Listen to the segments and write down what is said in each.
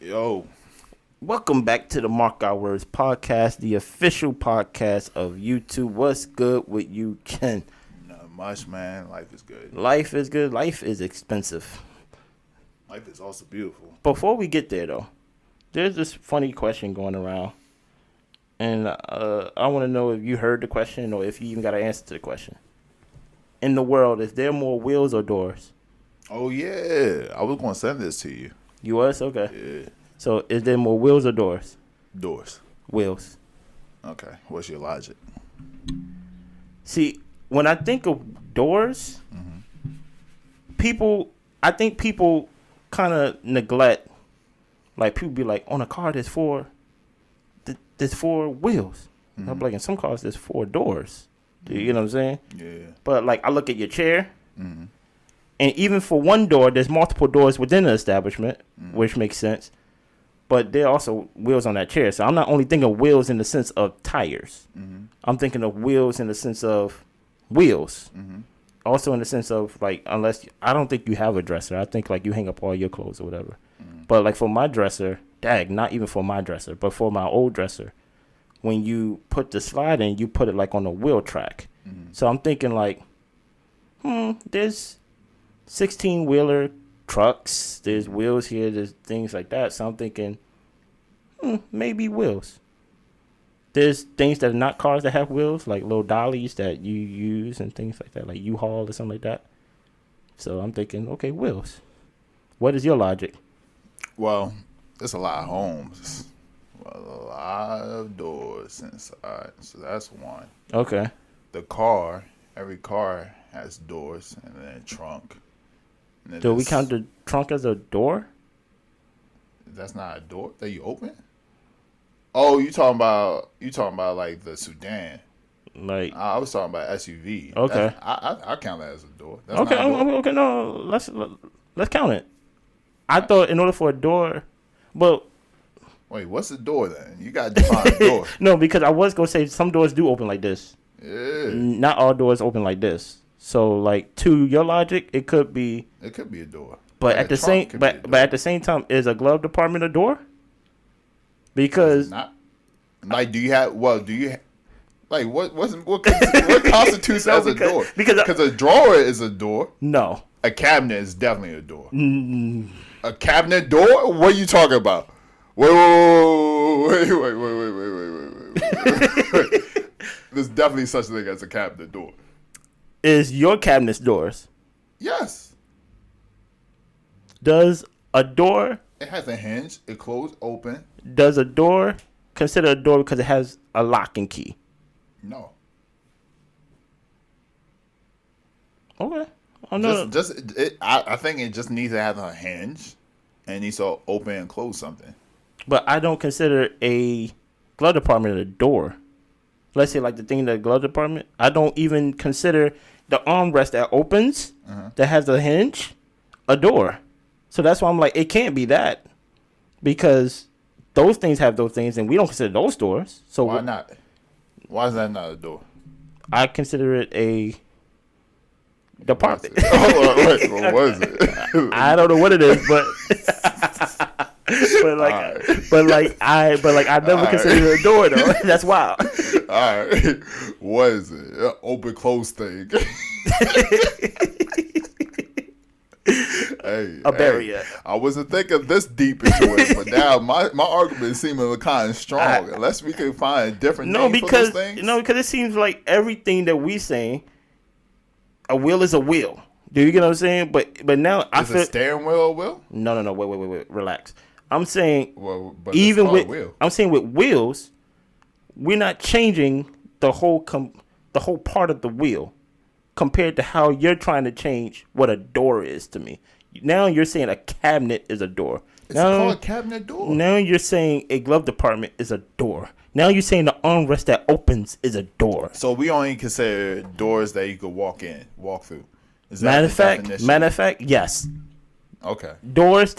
Yo, Welcome back to the Mark Our Words podcast, the official podcast of YouTube. What's good with you, Ken? not much, man. Life is good. Life is good. Life is expensive. Life is also beautiful. Before we get there, though, there's this funny question going around. And I want to know if you heard the question or if you even got an answer to the question. In the world, is there more wheels or doors? Oh yeah, I was gonna send this to you. You was? Okay. Yeah, So is there more wheels or doors? doors. Wheels. Okay, what's your logic? See, when I think of doors, I think people kind of neglect. Like people be like, on a car there's four wheels. I'm like, in some cars there's four doors. You know what I'm saying? Yeah. But like, I look at your chair, Mm-hmm. and even for one door, there's multiple doors within the establishment, which makes sense. But there are also wheels on that chair. So I'm not only thinking of wheels in the sense of tires. Mm-hmm. I'm thinking of wheels in the sense of wheels. Mm-hmm. Also in the sense of like, I don't think you have a dresser. I think like you hang up all your clothes or whatever. But like for my dresser, not even for my dresser, but for my old dresser, when you put the slide in, you put it like on a wheel track. Mm-hmm. So I'm thinking like, there's 16-wheeler trucks, there's wheels here, there's things like that. So I'm thinking, maybe wheels. There's things that are not cars that have wheels, like little dollies that you use and things like that, like U-Haul or something like that. So I'm thinking, okay, wheels. What is your logic? Well, there's a lot of homes, a lot of doors inside, so that's one. Okay. Every car has doors, and then a trunk. And then Do we count the trunk as a door? That's not a door that you open. Oh, you talking about like the sedan? Like, I was talking about SUV. Okay. I count that as a door. That's okay, not a door. okay, no, let's count it. I thought in order for a door, but Wait, what's a door then? You got to define a door. no, because I was gonna say some doors do open like this. Yeah, Not all doors open like this. So, like, to your logic, it could be. it could be a door. But Like at a the trunk same, could be a but door. at the same time, is a glove department a door? Because Not like do you have? Well, do you? Like what constitutes No, as a door? because a drawer is a door. no, A cabinet is definitely a door. A cabinet door? What are you talking about? Wait. There's definitely such a thing as a cabinet door. is your cabinet's doors? Yes. Does a door? It has a hinge. It closed, open. Does a door consider a door because it has a lock and key? No. Okay. I know. I think it just needs to have a hinge, and it needs to open and close something. But I don't consider a glove department a door. Let's say like the thing in the glove department. I don't even consider the armrest that opens, that has a hinge, a door. So that's why I'm like, it can't be that. Because those things have those things, and we don't consider those doors. So Why not? Why is that not a door? I consider it a department. Wait, what is it? I don't know what it is, but I never considered it a door though. That's wild. All right. What is it? An open close thing. A barrier. I wasn't thinking this deep into it, but now my argument is seeming kind of strong. Unless we can find a different name for those things. Because it seems like everything that we saying, a wheel is a wheel. Do you get what I'm saying? But now I Is feel a steering wheel a wheel? no. Wait. Relax. I'm saying Well, but even it's called with a wheel. I'm saying with wheels, we're not changing the whole part of the wheel compared to how you're trying to change what a door is to me. Now you're saying a cabinet is a door. It's called a cabinet door. Now you're saying a glove department is a door. Now you're saying the armrest that opens is a door. So we only consider doors that you could walk through. Is that Matter the of fact, yes. Okay. Doors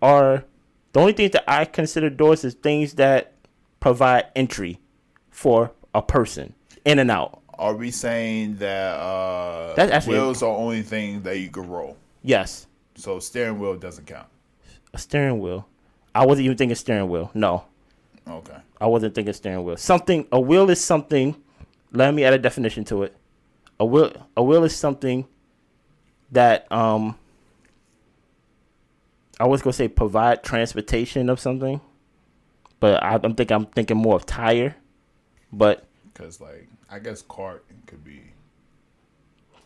are the only things that I consider doors is things that provide entry for a person in and out. Are we saying that That's actually wheels are the only thing that you can roll? Yes, So steering wheel doesn't count. a steering wheel. I wasn't even thinking steering wheel. No. Okay. I wasn't thinking steering wheel. A wheel is something. Let me add a definition to it. A wheel is something that I was gonna say provide transportation of something, but I'm thinking more of tire, but because like I guess cart could be,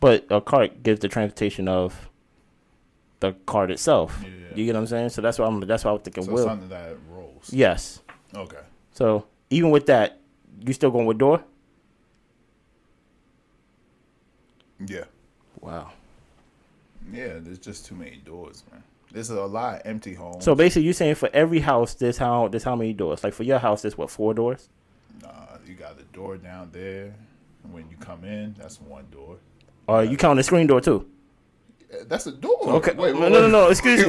but a cart gives the transportation of the cart itself. Yeah. You get what I'm saying? So that's why I was thinking wheel. Something that rolls. Yes. Okay. So even with that, you still going with door? Yeah. Wow. Yeah, there's just too many doors, man. There's a lot of empty homes. So basically, you're saying for every house, there's how many doors? Like for your house, there's what, 4 doors? Nah, you got the door down there. When you come in, that's one door. Or you count the screen door too? That's a door. Okay. Wait, no. Excuse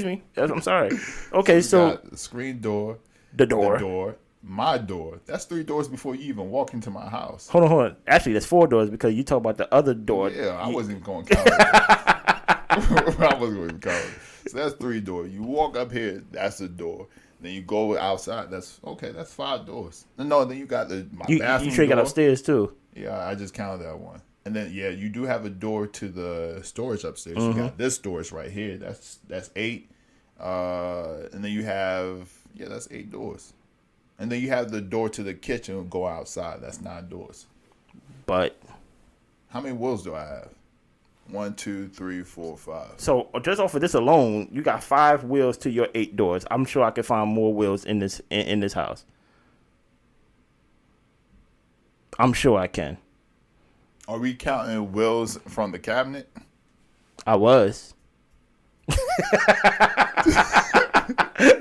me. I'm sorry. Okay, so got the screen door, the door, my door. That's 3 doors before you even walk into my house. Hold on. Actually, that's 4 doors because you talk about the other door. Yeah, I wasn't even going to count it. I wasn't going to count it. So that's 3 doors. You walk up here, that's a door. Then you go outside. That's 5 doors. No, then you got my bathroom. You sure you got upstairs too? Yeah, I just counted that one. And then you do have a door to the storage upstairs. Mm-hmm. You got this storage right here. That's 8. And then you have that's 8 doors. And then you have the door to the kitchen and go outside. That's 9 doors. But how many wheels do I have? 1, 2, 3, 4, 5. So just off of this alone, you got 5 wheels to your 8 doors. I'm sure I can find more wheels in this house. I'm sure I can. Are we counting wheels from the cabinet? I was.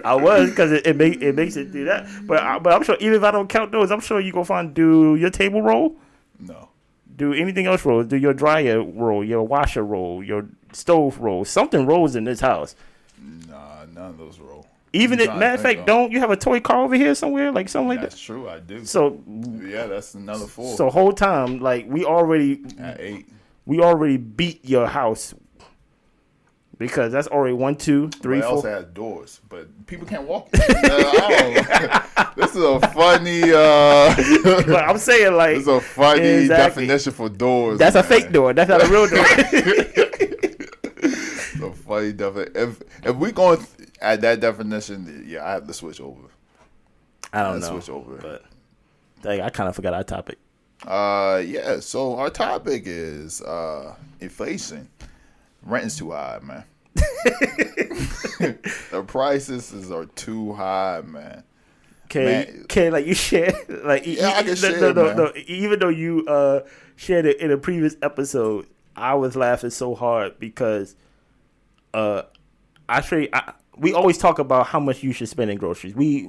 I was because it makes it do that. But I'm sure even if I don't count those, I'm sure you gonna do your table roll. No. Do anything else roll? Do your dryer roll, your washer roll, your stove roll. Something rolls in this house. Nah, none of those roll. Matter of fact, don't you have a toy car over here somewhere, like something like that? That's true, I do. So yeah, that's another 4. So whole time, like we already at 8. We already beat your house because that's already 1, 2, 3, 4. I also had doors, but people can't walk. This is a funny. But I'm saying like this is a funny definition for doors. That's a fake door. That's not a real door. It's a funny definition. If we going at that definition, I have to switch over. I don't know. Switch over, but dang, I kind of forgot our topic. So our topic is inflation. Rent's too high, man. The prices are too high, man. Can like you share like I can share. No. Even though you shared it in a previous episode, I was laughing so hard because we always talk about how much you should spend in groceries. We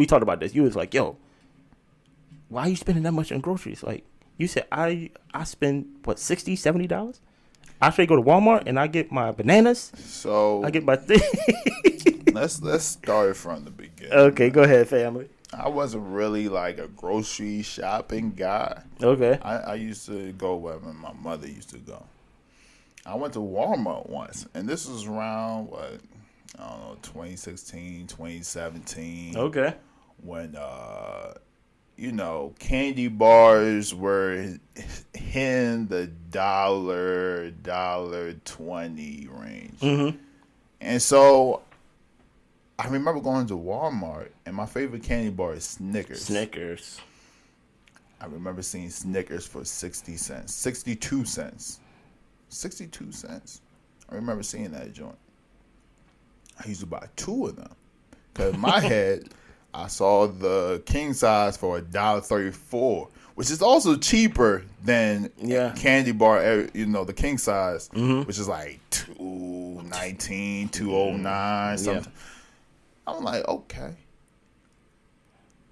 talked about this. You was like, yo, why are you spending that much on groceries? Like you said, I spend what $60, $70. I straight go to Walmart and I get my bananas. So I get my thing. let's start from the beginning. Okay, go ahead, family. I wasn't really like a grocery shopping guy. Okay. I used to go where my mother used to go. I went to Walmart once, and this was around 2016, 2017. Okay. When candy bars were in the $1.20 range. Mm-hmm. And so I remember going to Walmart, and my favorite candy bar is Snickers. I remember seeing Snickers for 60 cents, 62 cents. 62 cents. I remember seeing that joint. I used to buy 2 of them. Because in my head, I saw the king size for $1.34, which is also cheaper than candy bar, the king size, which is like $2.19, $2.09, something. I'm like, okay.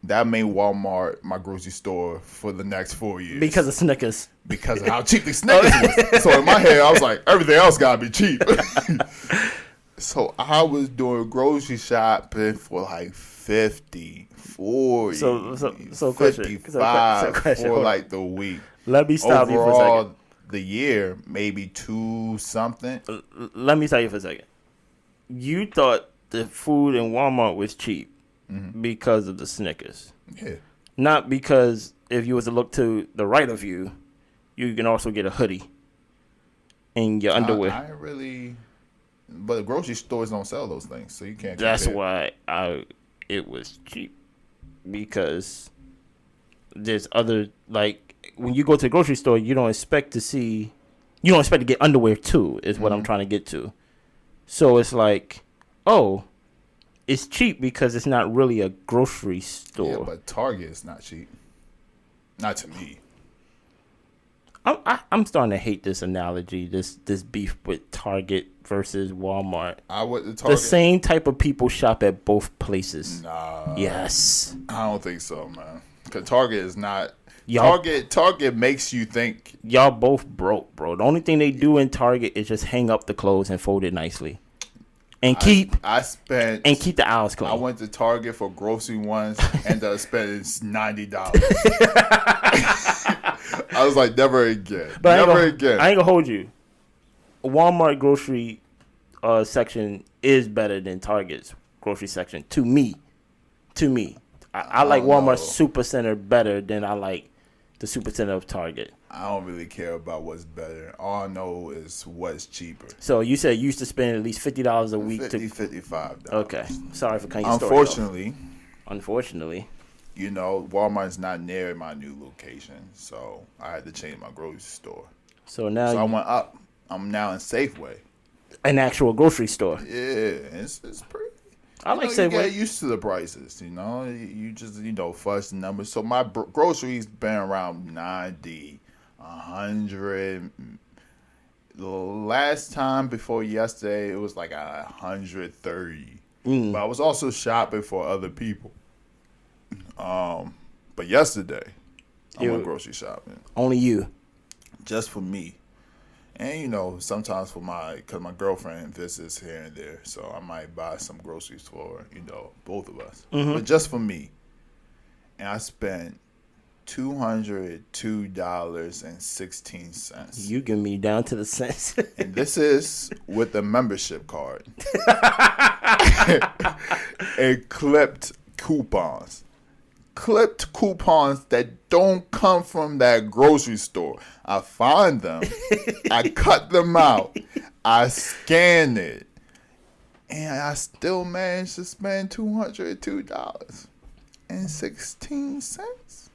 That made Walmart my grocery store for the next 4 years. Because of Snickers. Because of how cheap the Snickers was. So in my head, I was like, everything else got to be cheap. So I was doing grocery shopping for like 50, 40, so 55 for like the week. Let me stop you for a second. The year, maybe 2 something. Let me stop you for a second. You thought the food in Walmart was cheap because of the Snickers. Yeah. Not because if you was to look to the right of you, you can also get a hoodie and your underwear. I ain't really, but the grocery stores don't sell those things, so you can't. That's compare. why it was cheap, because there's other, like, when you go to the grocery store, you don't expect to get underwear too, is what I'm trying to get to. So it's like, oh, it's cheap because it's not really a grocery store. Yeah, but Target is not cheap. Not to me. I'm starting to hate this analogy, this beef with Target versus Walmart. The same type of people shop at both places. Nah. Yes. I don't think so, man. Because Target is not. Y'all, Target makes you think. Y'all both broke, bro. The only thing they do in Target is just hang up the clothes and fold it nicely. And keep the aisles clean. I went to Target for grocery once and ended up spending $90. I was like, never again. But Again. I ain't gonna hold you. Walmart grocery section is better than Target's grocery section to me. I like Walmart Supercenter better than I like the Supercenter of Target. I don't really care about what's better. All I know is what's cheaper. So you said you used to spend at least $50 a week. $55. Okay. Sorry for cutting your story off. Unfortunately. You know, Walmart's not near my new location, so I had to change my grocery store. So I went up. I'm now in Safeway. An actual grocery store. Yeah, it's pretty. I like Safeway. You get used to the prices, you know. You just, fudge the numbers. So my groceries been around 90, 100. The last time before yesterday, it was like 130. But I was also shopping for other people. But yesterday, I went grocery shopping. Only you. Just for me. And, sometimes because my girlfriend visits here and there, so I might buy some groceries for, both of us. Mm-hmm. But just for me. And I spent $202.16. You give me down to the cents. And this is with the membership card. And clipped coupons that don't come from that grocery store. I find them, I cut them out, I scan it, and I still managed to spend $202.16.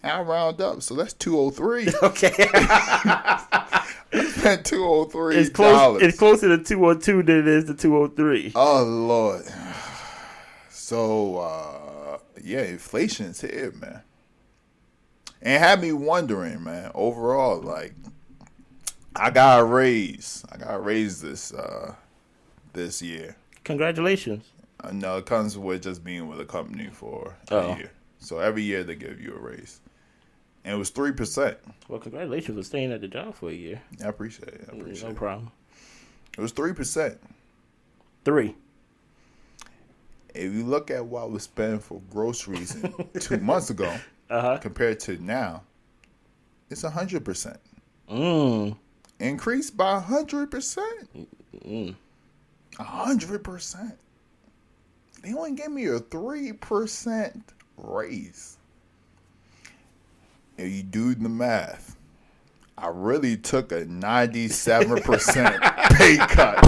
And I round up, so that's $203. Okay. I spent $203. It's closer to 202 than it is to 203. Oh Lord. So yeah, inflation's here, man. And it had me wondering, man, overall, like, I got a raise. This year. Congratulations. No, it comes with just being with a company for a year. So every year they give you a raise. And it was 3%. Well, congratulations for staying at the job for a year. I appreciate it. No problem. It was 3%. 3. If you look at what I was spending for groceries 2 months ago compared to now, it's 100%. Increased by 100%. 100%. They only gave me a 3% raise. If you do the math, I really took a 97% pay cut.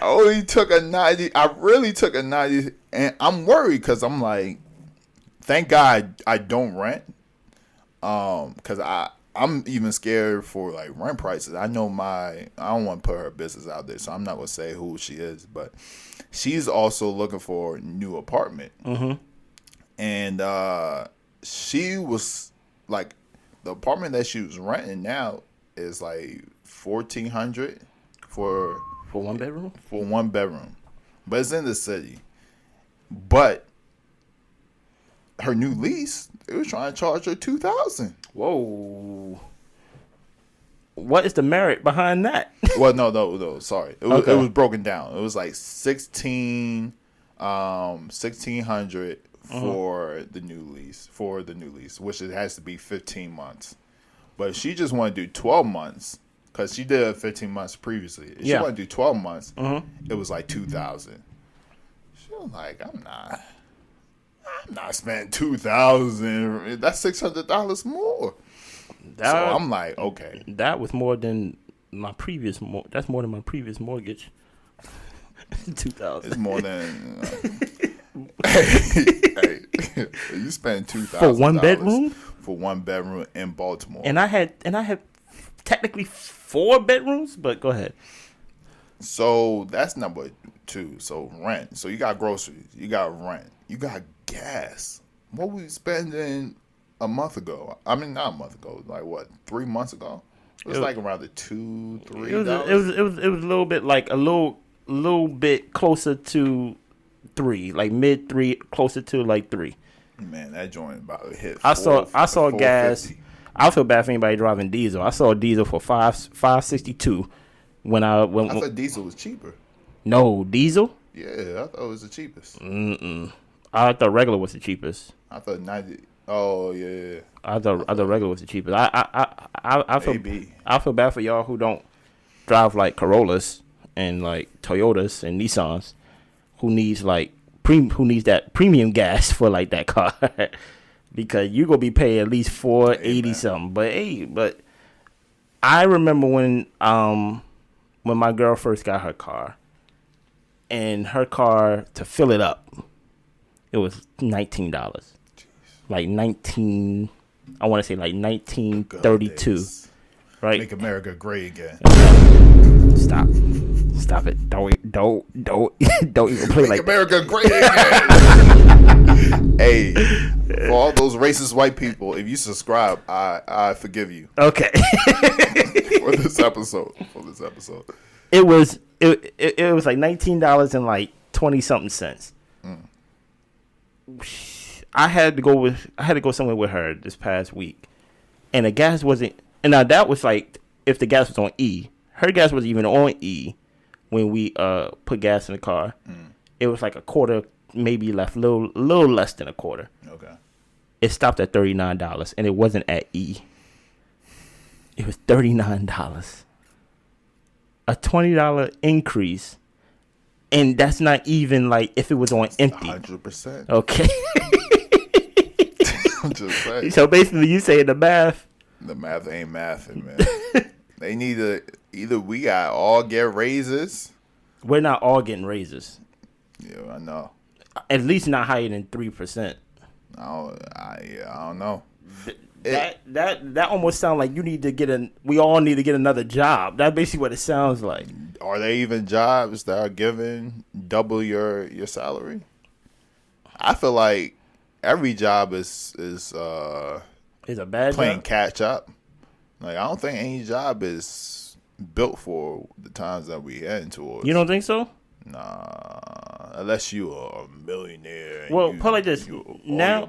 I really took a 90, and I'm worried because I'm like, thank God I don't rent. Because I'm even scared for like rent prices. I know I don't want to put her business out there, so I'm not gonna say who she is, but she's also looking for a new apartment. Mm-hmm. And she was like, the apartment that she was renting now is like $1,400 for one bedroom. For one bedroom, but it's in the city. But her new lease, they were trying to charge her $2,000. Whoa! What is the merit behind that? Well, no. Sorry, it was broken down. It was like $1,600 for the new lease. Which it has to be 15 months. But she just wanted to do 12 months because she did 15 months previously. If she wanted to do 12 months, it was like $2,000. She was like, I'm not spending $2,000. That's $600 more. So I'm like, okay. That was more than my previous. That's more than my previous mortgage. 2,000. It's more than. Hey, you spend $2,000 for one bedroom. For one bedroom in Baltimore. And I had technically 4 bedrooms, but go ahead. So that's number 2. So rent. So you got groceries. You got rent. You got gas. What were we spending a month ago? I mean, not a month ago. Like what? 3 months ago? It was like around the $2-3. It was a little bit like a little bit closer to 3, like mid 3, closer to like 3. Man, that joint about to hit. I saw gas. I feel bad for anybody driving diesel. I saw diesel for $5.62 when I thought diesel was cheaper. No, diesel? Yeah, I thought it was the cheapest. I thought regular was the cheapest. I thought 90. Oh yeah. I thought regular was the cheapest. I feel bad for y'all who don't drive like Corollas and like Toyotas and Nissans, who needs that premium gas for like that car, because you gonna be paying at least $4.80 something. But I remember when my girl first got her car, and her car, to fill it up, it was $19. Like 19, I want to say like 1932, right? Make America great again. Stop it! Don't even play like America great again. Hey, for all those racist white people, if you subscribe, I forgive you. Okay. for this episode. It was like $19 and like 20-something cents. I had to go somewhere with her this past week, and the gas wasn't. And now that was like if the gas was on E. Her gas wasn't even on E when we put gas in the car. It was like a quarter, maybe left, a little less than a quarter. Okay. It stopped at $39, and it wasn't at E. It was $39. A $20 increase, and that's not even like if it was on empty. 100%. Okay. I'm just saying. So basically, you saying the math. The math ain't mathing, man. They need to either we got all get raises. We're not all getting raises. Yeah, I know. At least not higher than 3%. I don't know. That almost sounds like we all need to get another job. That's basically what it sounds like. Are there even jobs that are giving double your salary? I feel like every job is a bad playing job? catch up. Like, I don't think any job is built for the times that we heading towards. You don't think so? Nah, unless you are a millionaire. Well, put it like this. Now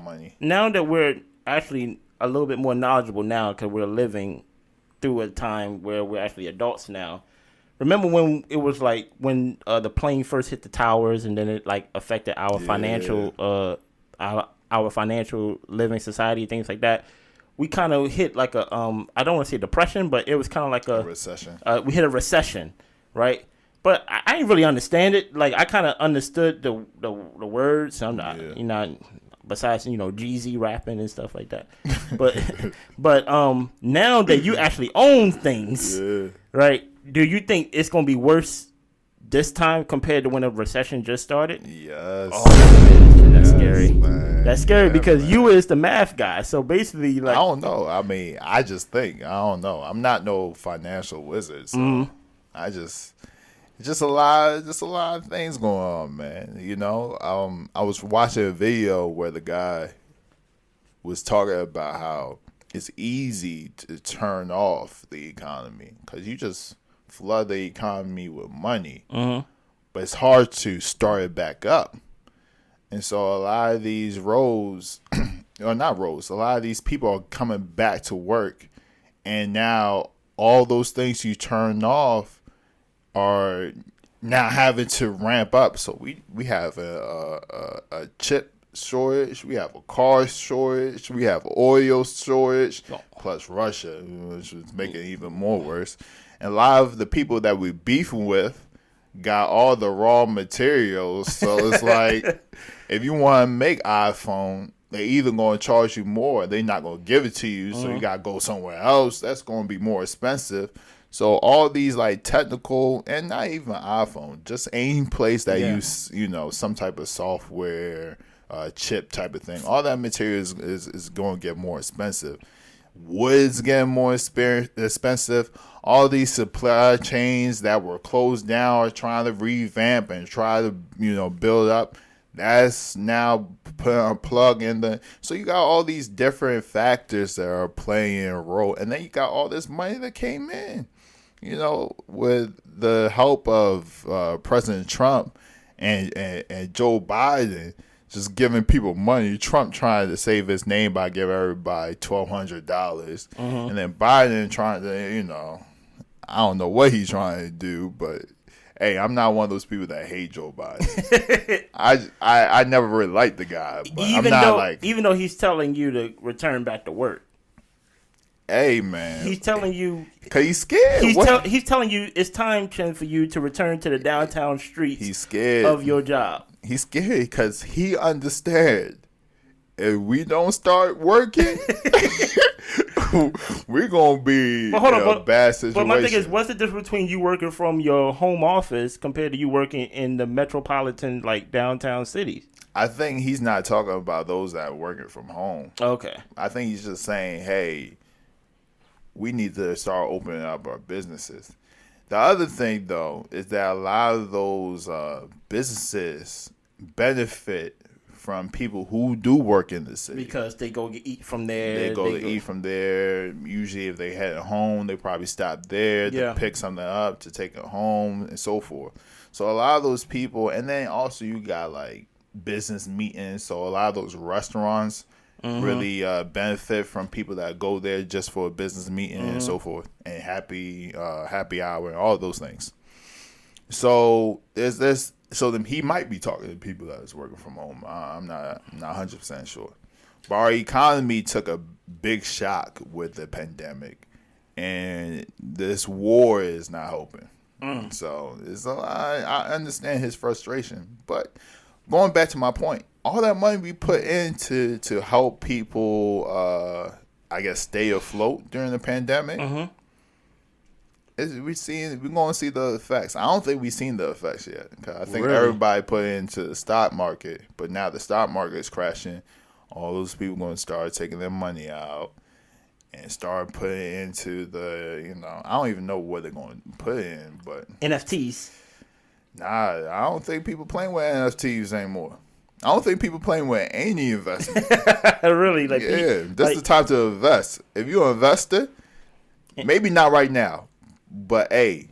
that we're actually a little bit more knowledgeable now, because we're living through a time where we're actually adults now. Remember when it was like when the plane first hit the towers, and then it like affected our financial our financial living society, things like that. We kind of hit like a I don't want to say depression, but it was kind of like a recession. We hit a recession, right? But I didn't really understand it. Like, I kind of understood the words. I'm not, besides Jeezy rapping and stuff like that. But now that you actually own things, right? Do you think it's gonna be worse this time compared to when a recession just started? Yes. Oh, man, that's scary. Man. That's scary because man. you is the math guy. So basically, like, I don't know. I mean, I just think I don't know. I'm not no financial wizard, so I just a lot of things going on, man. I was watching a video where the guy was talking about how it's easy to turn off the economy because you just flood the economy with money, but it's hard to start it back up. And so a lot of these roads, or not roads, a lot of these people are coming back to work, and now all those things you turned off are now having to ramp up. So we have a chip shortage, we have a car shortage, we have oil shortage, plus Russia, which is making it even more worse. And a lot of the people that we beefing with got all the raw materials. So it's like, if you want to make iPhone, they either going to charge you more, they're not going to give it to you, so you got to go somewhere else. That's going to be more expensive. So all these like technical, and not even iPhone, just any place that use, some type of software, chip type of thing, all that material is going to get more expensive. Wood's getting more expensive. All these supply chains that were closed down are trying to revamp and try to, build up. That's now put a plug in the. So you got all these different factors that are playing a role, and then you got all this money that came in, with the help of President Trump and Joe Biden, just giving people money. Trump trying to save his name by giving everybody $1,200, and then Biden trying to, I don't know what he's trying to do, but. Hey, I'm not one of those people that hate Joe Biden. I never really liked the guy, but even though he's telling you to return back to work. Hey man, he's telling you because he's scared. He's telling you it's time for you to return to the downtown streets. He's scared of your job. He's scared because he understands if we don't start working. We're gonna be in a bad situation. But my thing is, what's the difference between you working from your home office compared to you working in the metropolitan, like downtown cities? I think he's not talking about those that are working from home. Okay. I think he's just saying, hey, we need to start opening up our businesses. The other thing, though, is that a lot of those businesses benefit from people who do work in the city. Because they go eat from there. They go eat from there. Usually if they head home, they probably stop there to pick something up, to take it home, and so forth. So a lot of those people, and then also you got like business meetings. So a lot of those restaurants really benefit from people that go there just for a business meeting and so forth, and happy hour and all of those things. So there's this. So then he might be talking to people that is working from home. I'm not 100% sure. But our economy took a big shock with the pandemic, and this war is not helping. So I understand his frustration. But going back to my point, all that money we put into to help people, stay afloat during the pandemic. We're going to see the effects. I don't think we've seen the effects yet. I think everybody put into the stock market, but now the stock market is crashing. All those people going to start taking their money out and start putting it into the, I don't even know what they're going to put in, but NFTs. Nah, I don't think people playing with NFTs anymore. I don't think people playing with any investment. Really? This is the time to invest. If you're an investor, maybe not right now. But hey,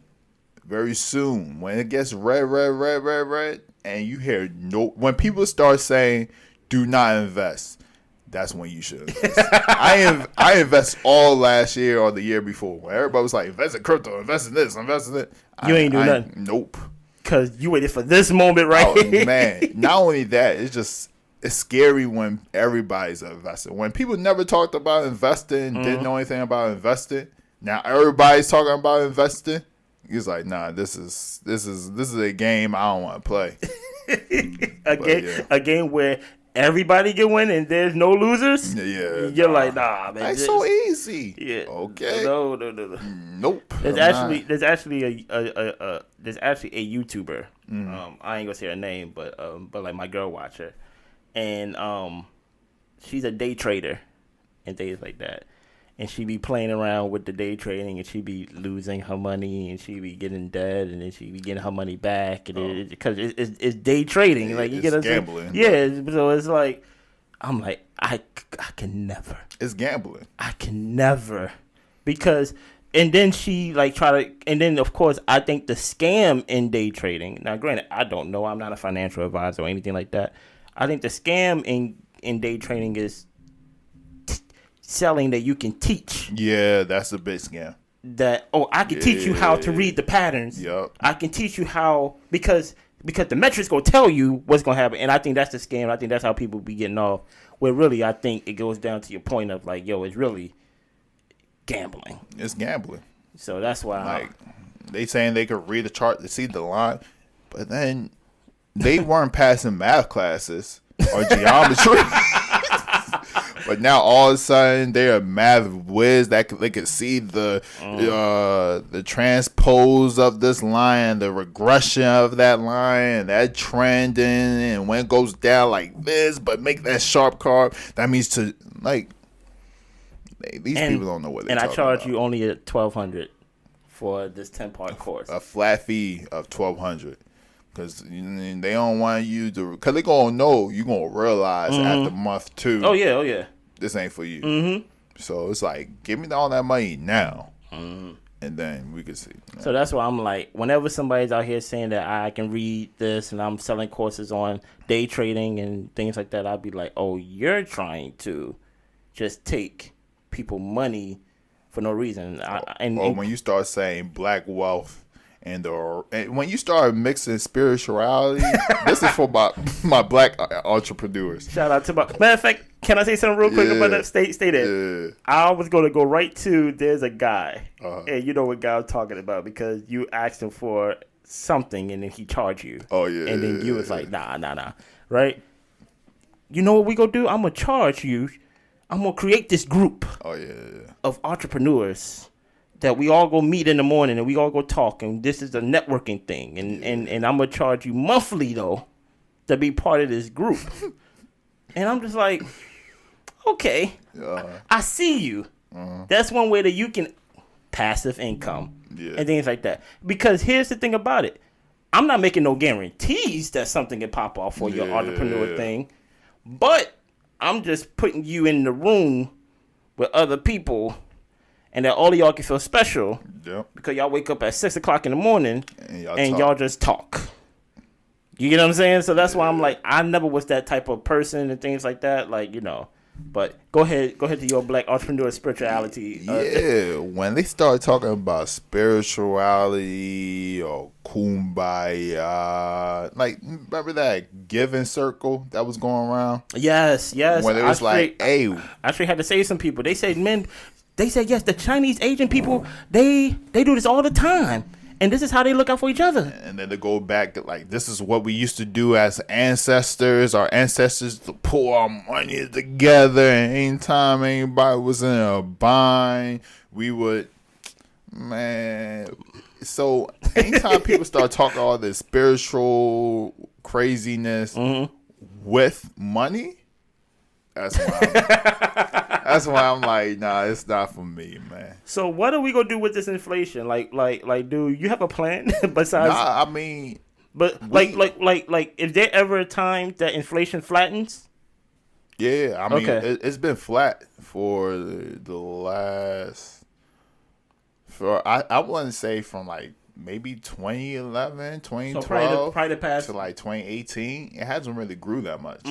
very soon when it gets red, and you hear when people start saying do not invest, that's when you should invest. I invest all last year or the year before. When everybody was like, invest in crypto, invest in this, invest in it. You ain't do nothing. Nope. Because you waited for this moment, right? Oh, man. Not only that, it's scary when everybody's investing. When people never talked about investing, didn't know anything about investing. Now everybody's talking about investing. He's like, nah, this is a game I don't want to play. A game where everybody can win and there's no losers. Yeah, you're like, nah, man. It's so easy. Yeah. Okay. No. Nope. There's actually a YouTuber. I ain't gonna say her name, but like my girl watch her, and she's a day trader and things like that. And she be playing around with the day trading, and she be losing her money, and she be getting dead, and then she be getting her money back, and because it's day trading, yeah, like you get gambling. Yeah, so it's like I'm like I can never. It's gambling. I can never, because and then she like try to, and then of course I think the scam in day trading. Now, granted, I don't know. I'm not a financial advisor or anything like that. I think the scam in day trading is selling that you can teach. Yeah, that's a big scam. That I can teach you how to read the patterns. Yep. I can teach you how because the metrics gonna tell you what's gonna happen, and I think that's the scam. I think that's how people be getting off. Where really, I think it goes down to your point of like, yo, it's really gambling. It's gambling. So that's why. Like, they saying they could read the chart to see the line, but then they weren't passing math classes or geometry. But now all of a sudden they're a math whiz that they could see the transpose of this line, the regression of that line, that trending, and when it goes down like this, but make that sharp curve. That means to like these people don't know what they're talking about. And I charge you only at $1,200 for this 10-part course. A flat fee of $1,200. Because they don't want you to, because they're going to know you're going to realize after month 2. Oh, yeah. This ain't for you. Mm-hmm. So it's like, give me all that money now. Mm-hmm. And then we can see. So that's why I'm like, whenever somebody's out here saying that I can read this and I'm selling courses on day trading and things like that, I'll be like, oh, you're trying to just take people money for no reason. Or when you start saying black wealth, and when you start mixing spirituality, this is for my black entrepreneurs. Shout out to my matter of fact. Can I say something real quick about that? Stay there. Yeah. I was gonna go right to there's a guy, and you know what guy I'm talking about because you asked him for something and then he charged you. Oh yeah. And then you was like, nah, right? You know what we gonna do? I'm gonna charge you. I'm gonna create this group. Oh yeah. Of entrepreneurs. That we all go meet in the morning and we all go talk and this is a networking thing and I'm gonna charge you monthly though to be part of this group. And I'm just like, okay, I see you. That's one way that you can passive income and things like that. Because here's the thing about it, I'm not making no guarantees that something can pop off for your entrepreneur thing, but I'm just putting you in the room with other people. And that all of y'all can feel special because y'all wake up at 6 o'clock in the morning and y'all just talk. You get what I'm saying? So that's why I'm like, I never was that type of person and things like that. Like, you know, but go ahead to your black entrepreneur spirituality. When they start talking about spirituality or kumbaya, like, remember that giving circle that was going around? Yes. When it was hey. I actually had to say some people. They said, men. They said, yes, the Chinese Asian people, they do this all the time. And this is how they look out for each other. And then they go back to, like, this is what we used to do as ancestors. Our ancestors to pull our money together. And anytime anybody was in a bind, we would, man. So anytime people start talking all this spiritual craziness with money, that's why I'm like, nah, it's not for me, man. So what are we gonna do with this inflation? Like, dude, you have a plan besides? Nah, I mean, but like, is there ever a time that inflation flattens? Yeah, I mean, it's been flat for the last, I want to say from like maybe 2011, 2012 so probably the past to like 2018. It hasn't really grew that much.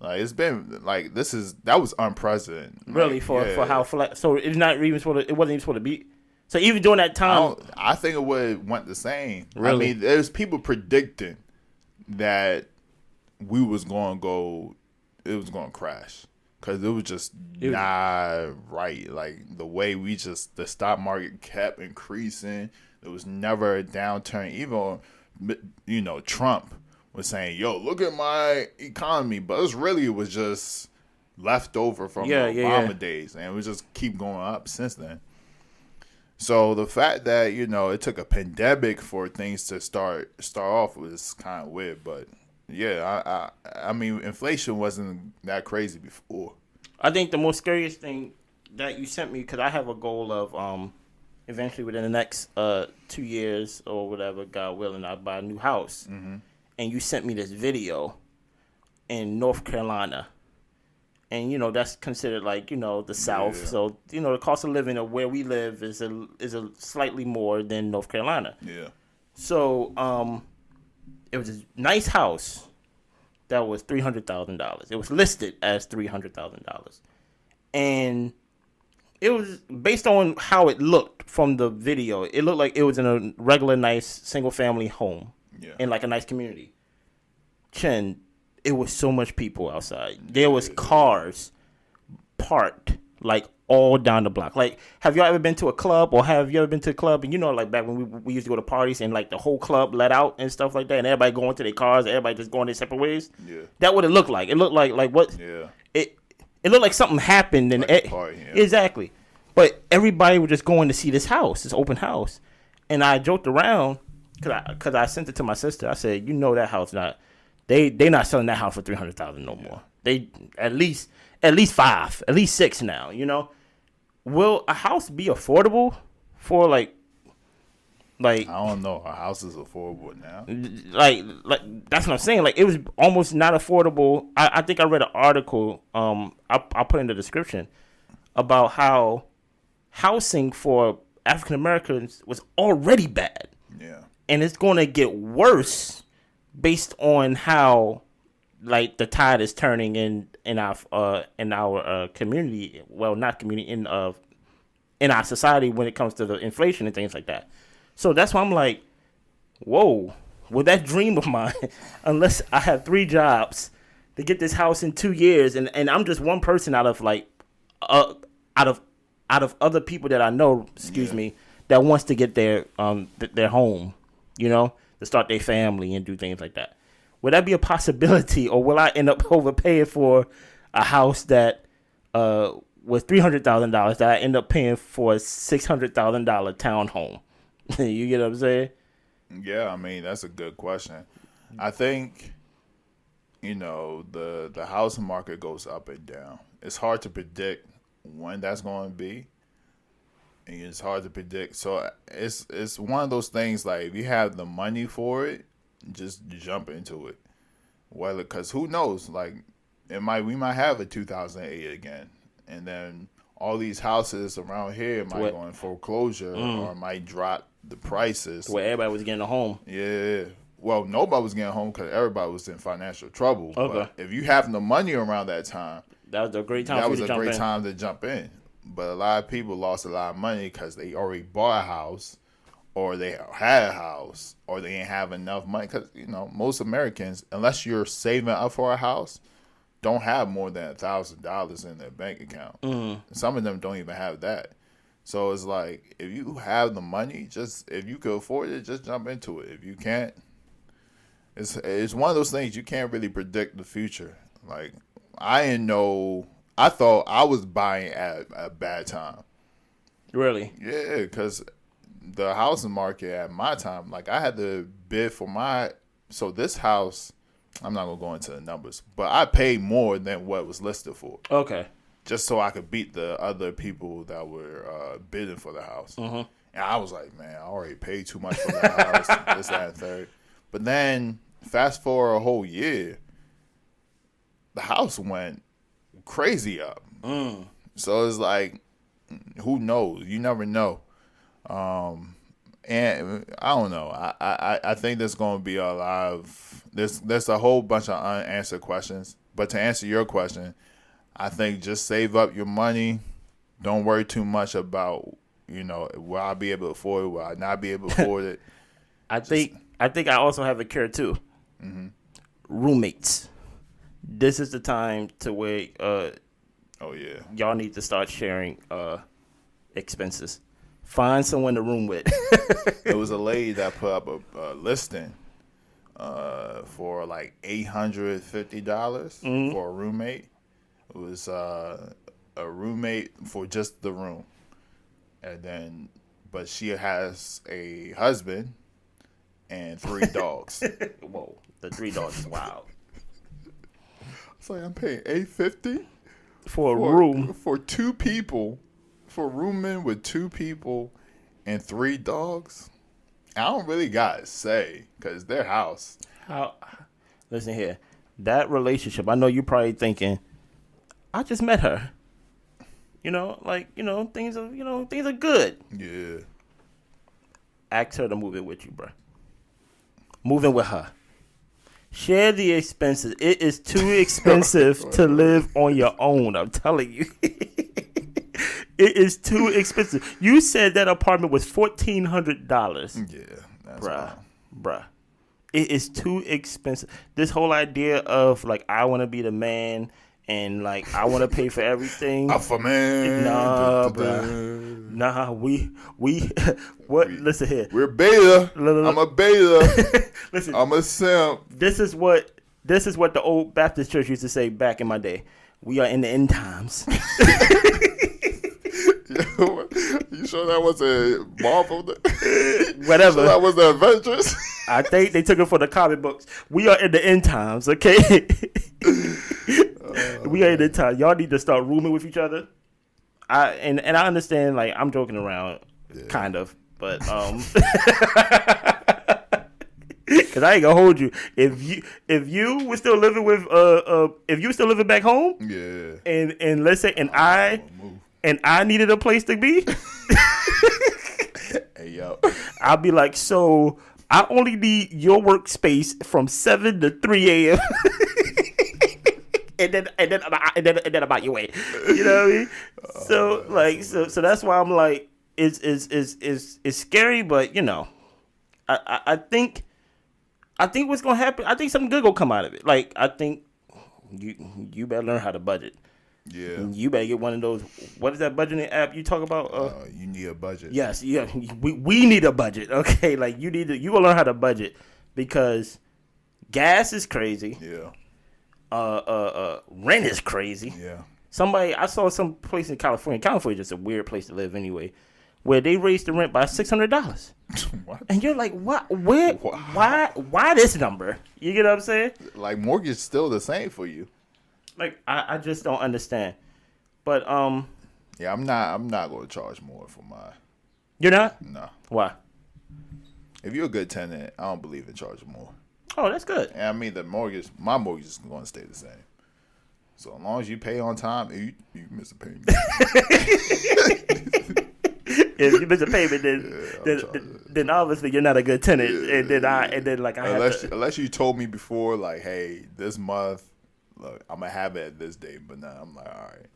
Like it's been like that was unprecedented. Really, like, for how flat. So it's not even supposed to. It wasn't even supposed to be. So even during that time, I think it would have went the same. Really, I mean, there's people predicting that we was going to go. It was going to crash because it was just not right. Like the way the stock market kept increasing. There was never a downturn. Even Trump was saying, yo, look at my economy. But it was just left over from the Obama days. And it was just keep going up since then. So the fact that, it took a pandemic for things to start off was kind of weird. But, yeah, I mean, inflation wasn't that crazy before. I think the most scariest thing that you sent me, because I have a goal of eventually within the next 2 years or whatever, God willing, I'll buy a new house. Mm-hmm. And you sent me this video in North Carolina. And, that's considered like, the South. Yeah. So, the cost of living of where we live is a slightly more than North Carolina. Yeah. So, it was a nice house that was $300,000. It was listed as $300,000. And it was based on how it looked from the video. It looked like it was in a regular, nice, single-family home. Yeah. In like a nice community. Chen, it was so much people outside. There was cars parked like all down the block. Like, have y'all ever been to a club, or have you ever been to a club and like back when we used to go to parties and like the whole club let out and stuff like that, and everybody going to their cars, everybody just going their separate ways? Yeah. That what it looked like. It looked like what? Yeah. It looked like something happened and like a party, yeah. Exactly. But everybody was just going to see this house, this open house, and I joked around because I sent it to my sister. I said, that house they not selling that house for $300,000 no more. They at least 5, at least 6 now. Will a house be affordable for like I don't know. A house is affordable now. Like that's what I'm saying. Like, it was almost not affordable. I think I read an article. I'll put in the description about how housing for African Americans was already bad. Yeah. And it's going to get worse based on how like the tide is turning in our community. Well, not community, in our society when it comes to the inflation and things like that. So that's why I'm like, whoa, with that dream of mine, unless I have 3 jobs to get this house in 2 years, and I'm just one person out of like out of other people that I know, that wants to get their home, to start their family and do things like that. Would that be a possibility, or will I end up overpaying for a house that was $300,000 that I end up paying for a $600,000 townhome? You get what I'm saying? Yeah, I mean, that's a good question. I think, the housing market goes up and down. It's hard to predict when that's going to be. And it's hard to predict. So it's one of those things, like, if you have the money for it, just jump into it. Whether, because who knows? Like, we might have a 2008 again. And then all these houses around here might go in foreclosure or might drop the prices. Where everybody was getting a home. Yeah. Well, nobody was getting home because everybody was in financial trouble. Okay. But if you have the money around that time, that was a great time to jump in. But a lot of people lost a lot of money because they already bought a house, or they had a house, or they didn't have enough money. Because, most Americans, unless you're saving up for a house, don't have more than $1,000 in their bank account. Mm-hmm. Some of them don't even have that. So it's like, if you have the money, if you could afford it, just jump into it. If you can't, it's one of those things you can't really predict the future. Like, I thought I was buying at a bad time. Really? Yeah, because the housing market at my time, like, I had to bid for so this house, I'm not going to go into the numbers, but I paid more than what was listed for. Okay. Just so I could beat the other people that were bidding for the house. Mm-hmm. And I was like, man, I already paid too much for the house, this, that, and third. But then, fast forward a whole year, the house went crazy up. Mm. So it's like, who knows? You never know. And I don't know. I think there's going to be a lot of there's a whole bunch of unanswered questions. But to answer your question, I think just save up your money. Don't worry too much about will I be able to afford it? Will I not be able to afford it? I think I also have a cure too. Mm-hmm. Roommates. This is the time to where y'all need to start sharing expenses. Find someone to room with. There was a lady that put up a listing for like $850 for a roommate. It was a roommate for just the room, but she has a husband and 3 dogs. Whoa, the 3 dogs is wild. It's like, I'm paying $850 for a room for 2 people. For rooming with 2 people and 3 dogs, I don't really got to say, because it's their house. Listen here. That relationship, I know you're probably thinking, I just met her. Things are good. Yeah. Ask her to move in with you, bro. Move in with her. Share the expenses. It is too expensive to live on your own, I'm telling you. It is too expensive. You said that apartment was $1,400. Yeah, that's right. Bruh. It is too expensive. This whole idea of, like, I want to be the man and like I want to pay for everything. Alpha man. Nah, bro. Nah, we what? Listen here. We're beta. I'm a beta. Listen, I'm a simp. This is what the old Baptist church used to say back in my day. We are in the end times. You sure that was a Marvel? Whatever. So that was the Avengers? I think they took it for the comic books. We are in the end times, okay? We are in the end times. Y'all need to start rooming with each other. I understand, like, I'm joking around, kind of, but because I ain't gonna hold you. If you were still living with if you were still living back home, and let's say and I needed a place to be, hey yo, I'll be like, so I only need your workspace from 7 to 3 a.m. and then about your way. You know what I mean? So that's why I'm like, it's scary, but you know, I think what's gonna happen. I think something good gonna come out of it. Like I think you better learn how to budget. Yeah. You better get one of those. What is that budgeting app you talk about? You need a budget. Yes. Yeah. We need a budget. Okay. Like you gonna learn how to budget because gas is crazy. Yeah. Rent is crazy. Yeah. I saw some place in California. California is just a weird place to live anyway, where they raised the rent by $600. What? And you're like, what? Where? Why this number? You get what I'm saying? Like mortgage still the same for you. Like I just don't understand. But yeah, I'm not gonna charge more for my. You're not? No. Why? If you're a good tenant, I don't believe in charging more. Oh, that's good. And I mean my mortgage is going to stay the same. So as long as you pay on time, you miss a payment. If you miss a payment, then obviously you're not a good tenant. Unless you told me before, like, hey, this month, look, I'm gonna have it at this date, but now I'm like, all right.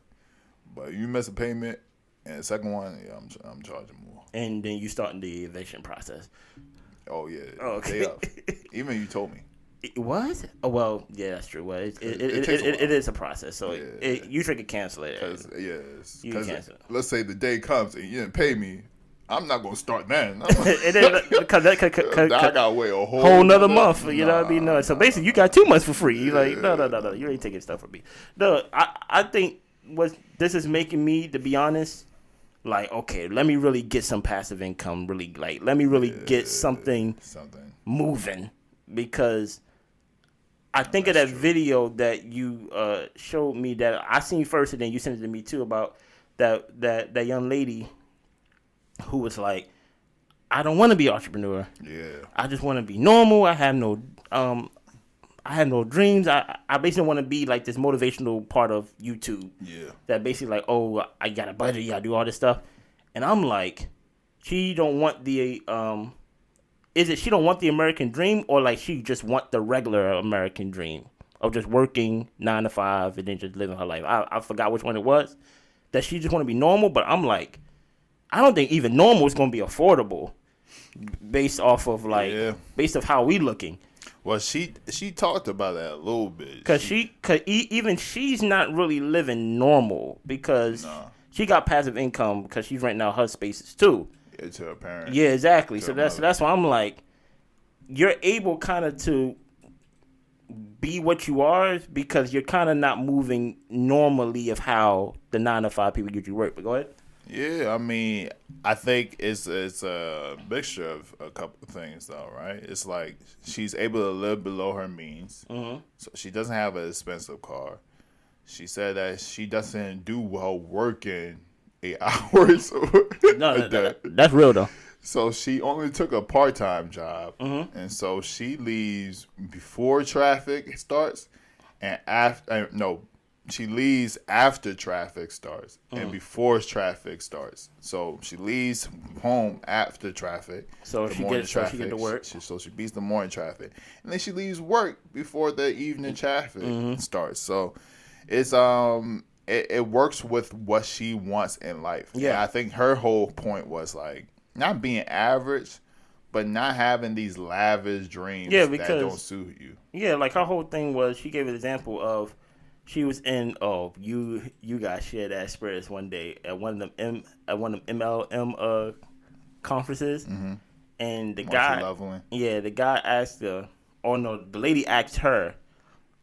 But you miss a payment, and the second one, yeah, I'm charging more. And then you starting the eviction process. Oh yeah. Oh, okay. Even you told me. What? Oh well, yeah, that's true. Well, it is a process, so you can cancel it. Because you can cancel it. Let's say the day comes and you didn't pay me, I'm not gonna start then. Because I gotta wait a whole nother month. You know what I mean? No, so basically, you got 2 months for free. You're like, no, you ain't taking stuff from me. No, I think what this is making me, to be honest, like, okay, let me really get some passive income. Really, like, let me really get something moving, because I think of that video that you showed me that I seen first, and then you sent it to me too, about that young lady who was like, I don't want to be an entrepreneur. Yeah. I just want to be normal. I have no dreams. I basically want to be like this motivational part of YouTube. Yeah. That basically like, oh, I got a budget, you gotta do all this stuff. And I'm like, she don't want the is it she don't want the American dream, or like she just want the regular American dream of just working 9 to 5 and then just living her life? I forgot which one it was. That she just want to be normal, but I'm like, I don't think even normal is gonna be affordable based off of based off how we looking. Well, she talked about that a little bit. Cause even she's not really living normal, because she got passive income because she's renting out her spaces too. Yeah, to her parents. Yeah, exactly. So that's why I'm like, you're able kind of to be what you are because you're kind of not moving normally of how the 9 to 5 people usually work. But go ahead. Yeah, I mean, I think it's a mixture of a couple of things, though, right? It's like she's able to live below her means, so she doesn't have an expensive car. She said that she doesn't do well working 8 hours. No, that's real though. So she only took a part-time job, and so she leaves before traffic starts, and she leaves after traffic starts and before traffic starts. So she leaves home after traffic. So she get to work. So she beats the morning traffic, and then she leaves work before the evening traffic starts. So it's it works with what she wants in life. Yeah, and I think her whole point was like not being average, but not having these lavish dreams that don't suit you. Yeah, like her whole thing was, she gave an example of She was in. Oh, you guys shared that experience one day at one of them MLM conferences, and the guy asked her. Oh no, the lady asked her,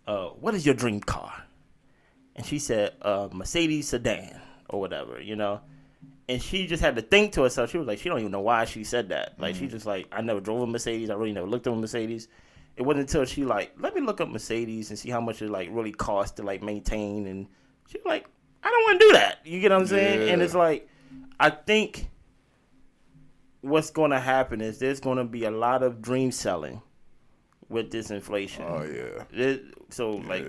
"What is your dream car?" And she said, "Mercedes sedan or whatever," And she just had to think to herself. She was like, she don't even know why she said that. Like, she just like, I never drove a Mercedes. I really never looked at a Mercedes. It wasn't until she like, let me look up Mercedes and see how much it like really costs to like maintain. And she was like, I don't want to do that. You get what I'm saying? And it's like, I think what's going to happen is there's going to be a lot of dream selling with this inflation. Oh, yeah.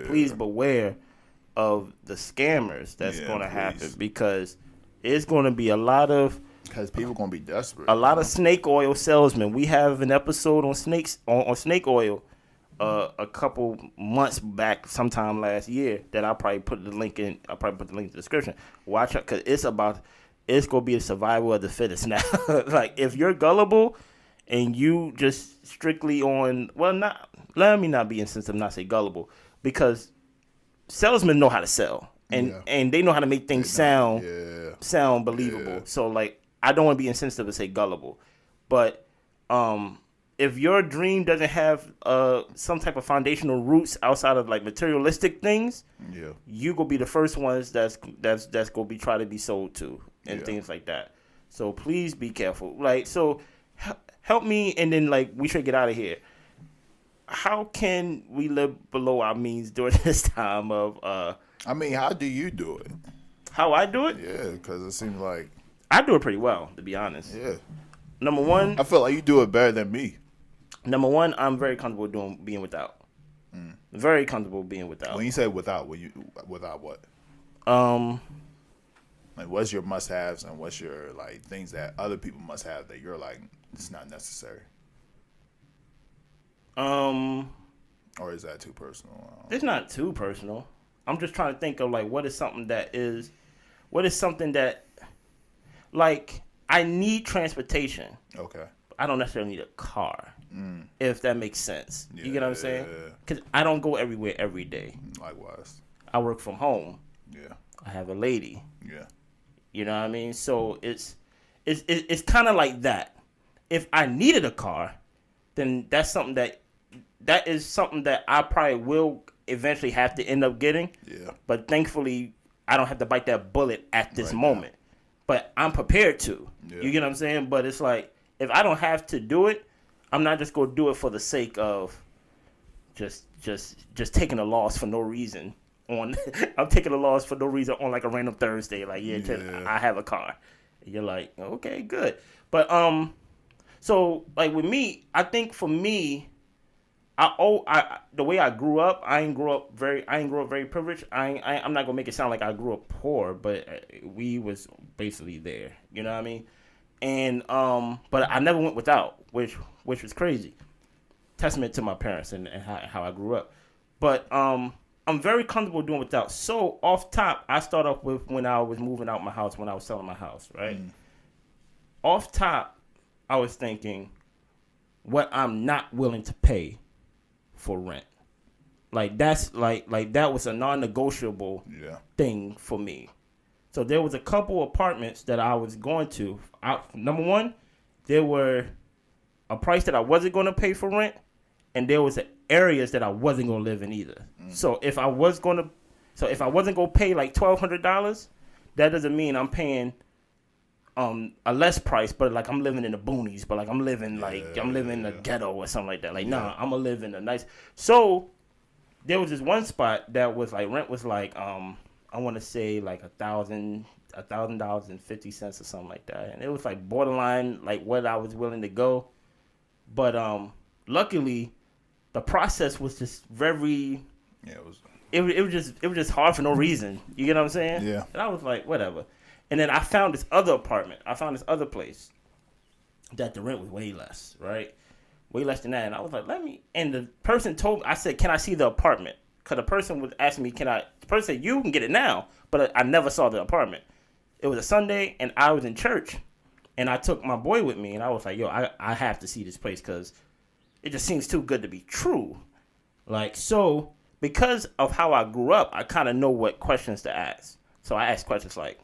Please beware of the scammers that's going to happen, because it's going to be a lot of, because people going to be desperate. A lot of snake oil salesmen. We have an episode on snakes on snake oil a couple months back, sometime last year, that I'll probably put the link in. I'll probably put the link in the description. Watch out, because it's going to be a survival of the fittest now. Like, if you're gullible and you just strictly on, let me not be insensitive, not say gullible, because salesmen know how to sell, and they know how to make things sound believable. Yeah. So like, I don't want to be insensitive to say gullible, but if your dream doesn't have some type of foundational roots outside of like materialistic things, you gonna be the first ones that's gonna be try to be sold to and things like that. So please be careful. Like, so help me, and then like we should get out of here. How can we live below our means during this time of? I mean, how do you do it? How I do it? Yeah, because it seems like I do it pretty well, to be honest. Yeah. Number one, I feel like you do it better than me. Number one, I'm very comfortable being without. Very comfortable being without. When you say without what? Like, what's your must-haves and what's your like things that other people must have that you're like, it's not necessary? Or is that too personal? It's not too personal. I'm just trying to think of like what is something that like, I need transportation. Okay. I don't necessarily need a car, if that makes sense. Yeah, you get what I'm saying? Because I don't go everywhere every day. Likewise. I work from home. Yeah. I have a lady. Yeah. You know what I mean? So it's kind of like that. If I needed a car, then that is something that I probably will eventually have to end up getting. Yeah. But thankfully, I don't have to bite that bullet at this moment. But I'm prepared to. Yeah. You get what I'm saying? But it's like, if I don't have to do it, I'm not just going to do it for the sake of just taking a loss for no reason. I'm taking a loss for no reason on like a random Thursday. Like, I have a car. And you're like, okay, good. But so like with me, I think for me, the way I grew up, I ain't grew up very privileged. I'm not gonna make it sound like I grew up poor, but we was basically there. You know what I mean? And but I never went without, which was crazy. Testament to my parents and how I grew up. But I'm very comfortable doing without. So off top, I start off with when I was moving out my house, when I was selling my house, right? Off top, I was thinking what I'm not willing to pay for rent. Like that's like that was a non-negotiable thing for me. So there was a couple apartments that I was going to. Number one, there were a price that I wasn't going to pay for rent, and there was areas that I wasn't going to live in either. So if I wasn't going to pay like $1,200, that doesn't mean I'm paying a less price, but like I'm living in the boonies, but like I'm living in the ghetto or something like that. Like, nah, I'm gonna live in a nice. So there was this one spot that was like rent was like I want to say like $1,000.50 or something like that, and it was like borderline like what I was willing to go. But luckily, the process was just very. Yeah, it was just hard for no reason. You get what I'm saying? Yeah. And I was like, whatever. And then I found this other apartment. I found this other place that the rent was way less, right? Way less than that. And I was like, and the person told me, I said, can I see the apartment? Because the person was asking me, the person said, you can get it now. But I never saw the apartment. It was a Sunday, and I was in church. And I took my boy with me, and I was like, yo, I have to see this place because it just seems too good to be true. Like, so because of how I grew up, I kind of know what questions to ask. So I ask questions like,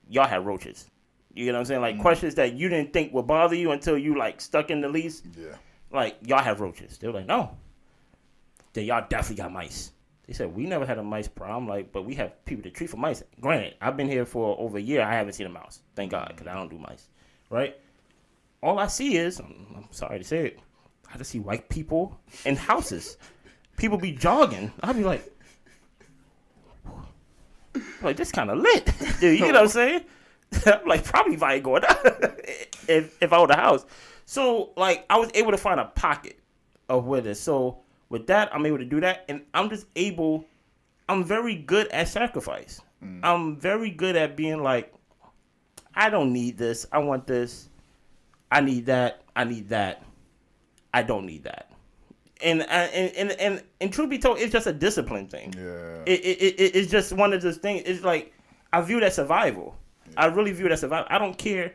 y'all have roaches. You know what I'm saying? Like questions that you didn't think would bother you until you like stuck in the lease. Yeah. Like, y'all have roaches. They were like, no. Then y'all definitely got mice. They said, we never had a mice problem, like, but we have people to treat for mice. Granted, I've been here for over a year. I haven't seen a mouse. Thank God, because I don't do mice. Right? All I see is, I'm sorry to say it, I just see white people in houses. People be jogging. I'll be like, this kind of lit. Dude, you know what I'm saying? I'm like, probably if I ain't going out, if I own a house. So, like, I was able to find a pocket of where this. So, with that, I'm able to do that. And I'm very good at sacrifice. I'm very good at being like, I don't need this. I want this. I need that. I need that. I don't need that. And truth be told, it's just a discipline thing. Yeah. It's just one of those things. It's like, I view that survival. Yeah. I really view that survival. I don't care.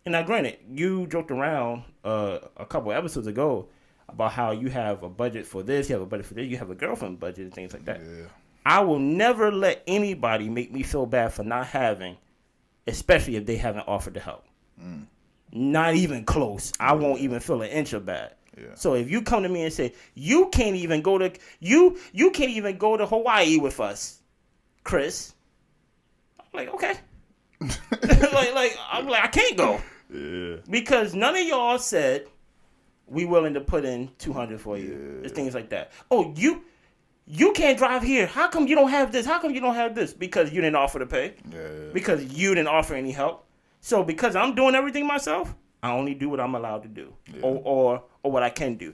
And now, granted, you joked around a couple episodes ago about how you have a budget for this, you have a budget for this, you have a girlfriend budget and things like that. Yeah. I will never let anybody make me feel bad for not having, especially if they haven't offered to help. Not even close. I won't even feel an inch of bad. Yeah. So if you come to me and say you can't even go to Hawaii with us, Chris, I'm like, okay. I'm like, I can't go. Yeah. Because none of y'all said we willing to put in $200 for you. Yeah. Things like that. Oh, you can't drive here. How come you don't have this? How come you don't have this? Because you didn't offer to pay. Yeah. Because you didn't offer any help. So because I'm doing everything myself, I only do what I'm allowed to do, or what I can do.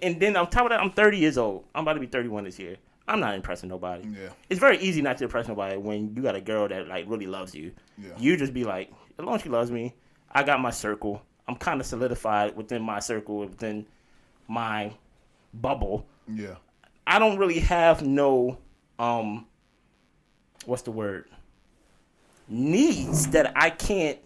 And then on top of that, I'm 30 years old. I'm about to be 31 this year. I'm not impressing nobody. Yeah. It's very easy not to impress nobody when you got a girl that like really loves you. Yeah. You just be like, as long as she loves me, I got my circle. I'm kind of solidified within my circle, within my bubble. Yeah. I don't really have no, what's the word? Needs that I can't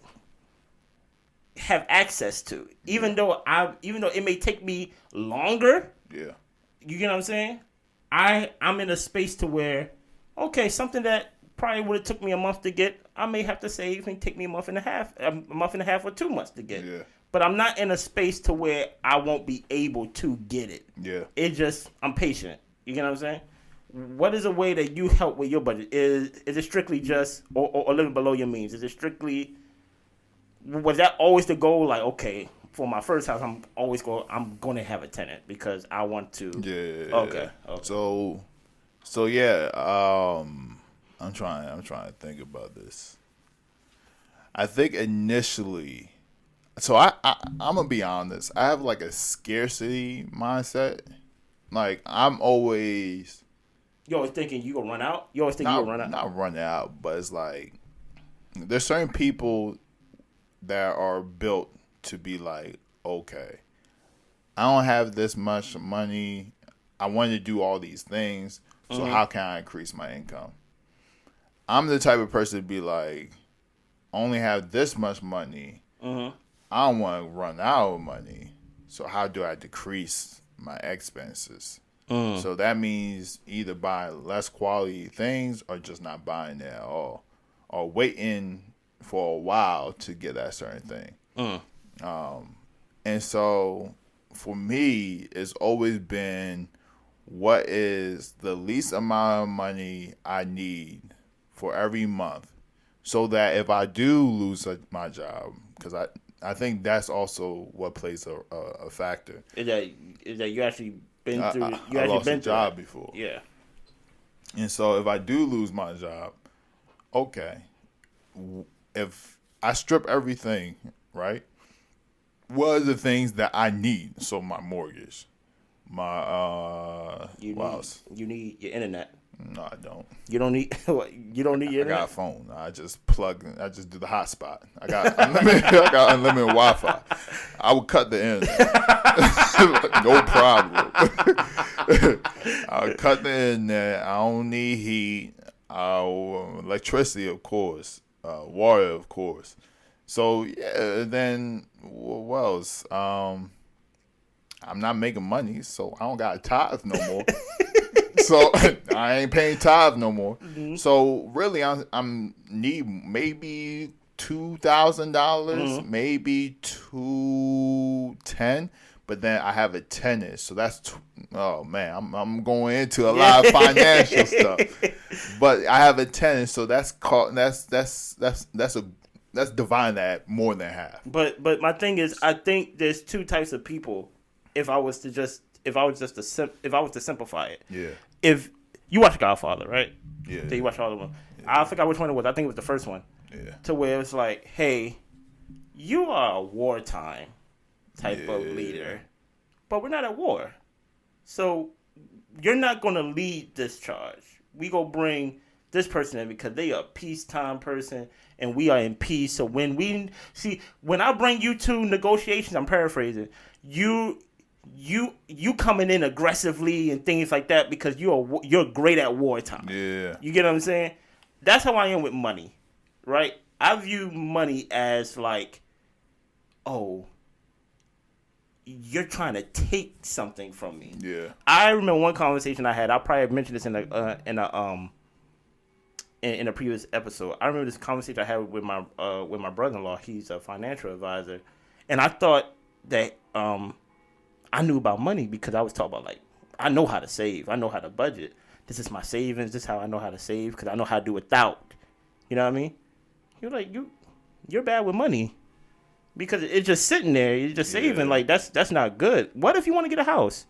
have access to. Even though it may take me longer. Yeah. You get what I'm saying? I'm in a space to where, okay, something that probably would have took me a month to get, I may have to save and take me a month and a half or 2 months to get. Yeah. But I'm not in a space to where I won't be able to get it. Yeah. It just, I'm patient. You get what I'm saying? What is a way that you help with your budget? Is it strictly just or living below your means? Is it strictly, was that always the goal? Like, okay, for my first house, I'm going to have a tenant because I want to. Yeah. Okay. So yeah. I'm trying to think about this. I think initially, so I'm gonna be honest. I have like a scarcity mindset. Like I'm always. You always thinking you gonna run out? You always think you gonna run out? Not run out, but it's like there's certain people that are built to be like, okay, I don't have this much money. I want to do all these things. So how can I increase my income? I'm the type of person to be like, I only have this much money. I don't want to run out of money. So how do I decrease my expenses? So that means either buy less quality things or just not buying it at all, or waiting for a while to get that certain thing. And so for me, it's always been, what is the least amount of money I need for every month, so that if I do lose my job, because I think that's also what plays a factor. Is that you actually been through? I lost a job before. Yeah. And so if I do lose my job, okay, if I strip everything, right? What are the things that I need? So my mortgage, my you need your internet. No, I don't. You don't need you don't need your internet? I got a phone. I just do the hotspot. I got unlimited Wi-Fi. I would cut the internet. No problem. I would cut the internet. I don't need heat. Electricity, of course. Water, of course. So yeah, then what else? I'm not making money, so I don't got a tithe no more. So I ain't paying tithe no more. Mm-hmm. So really, I'm need maybe $2,000, maybe $210. But then I have a tenant, so that's oh man, I'm going into a lot of financial stuff. But I have a tenant, so that's dividing that more than half. But my thing is, I think there's two types of people. If I was to simplify it, yeah. If you watch Godfather, right? Yeah. So you watch all of them. Yeah. I forgot which one it was. I think it was the first one. Yeah. To where it's like, hey, you are a wartime type of leader, but we're not at war, so you're not gonna lead this charge. We go bring this person in because they are a peacetime person and we are in peace. So when I bring you to negotiations, I'm paraphrasing, you coming in aggressively and things like that because you're great at wartime. Yeah. You get what I'm saying? That's how I am with money, right? I view money as like, oh, you're trying to take something from me. Yeah. I remember one conversation I had. I probably mentioned this in a previous episode. I remember this conversation I had with my brother-in-law. He's a financial advisor, and I thought that I knew about money because I was talking about, like, I know how to save. I know how to budget. This is my savings. This is how I know how to save because I know how to do without. You know what I mean? You're like, you're bad with money because it's just sitting there. You're just saving. Like, that's not good. What if you want to get a house?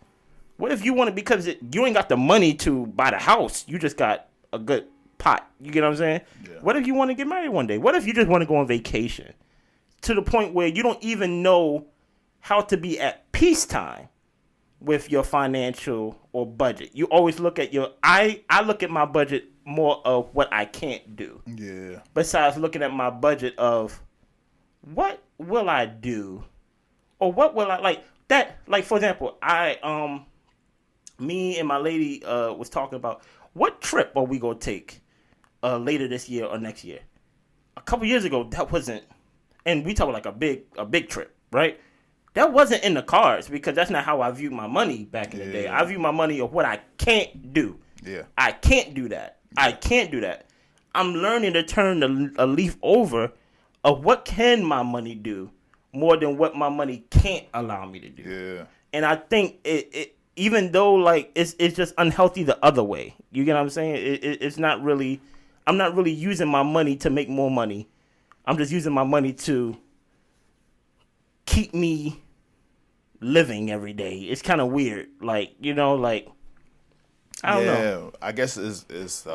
What if you want to, because you ain't got the money to buy the house. You just got a good pot. You get what I'm saying? Yeah. What if you want to get married one day? What if you just want to go on vacation to the point where you don't even know how to be at peacetime with your financial or budget? You always look at I look at my budget more of what I can't do. Yeah. Besides looking at my budget of what will I do, or what will I like that. Like, for example, me and my lady was talking about what trip are we gonna take later this year or next year. A couple years ago, that wasn't, and we talk like a big trip, right? That wasn't in the cards because that's not how I view my money back in the day. I view my money of what I can't do. Yeah. I can't do that. I can't do that. I'm learning to turn a leaf over of what can my money do more than what my money can't allow me to do. Yeah. And I think it even though, like, it's just unhealthy the other way. You get what I'm saying? It's not really, I'm not really using my money to make more money. I'm just using my money to keep me living every day. It's kind of weird. Like, you know, like, I don't know. I guess it's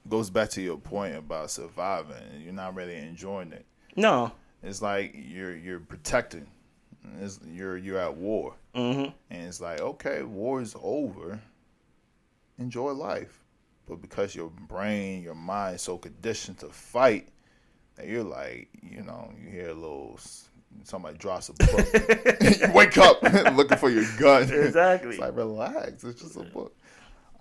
goes back to your point about surviving. You're not really enjoying it. No. It's like you're protecting. You're at war. Mm-hmm. And it's like, okay, war is over. Enjoy life. But because your brain, your mind is so conditioned to fight, that you're like, you know, you hear a little, somebody drops a book. You wake up looking for your gun. Exactly. It's like, relax. It's just a book.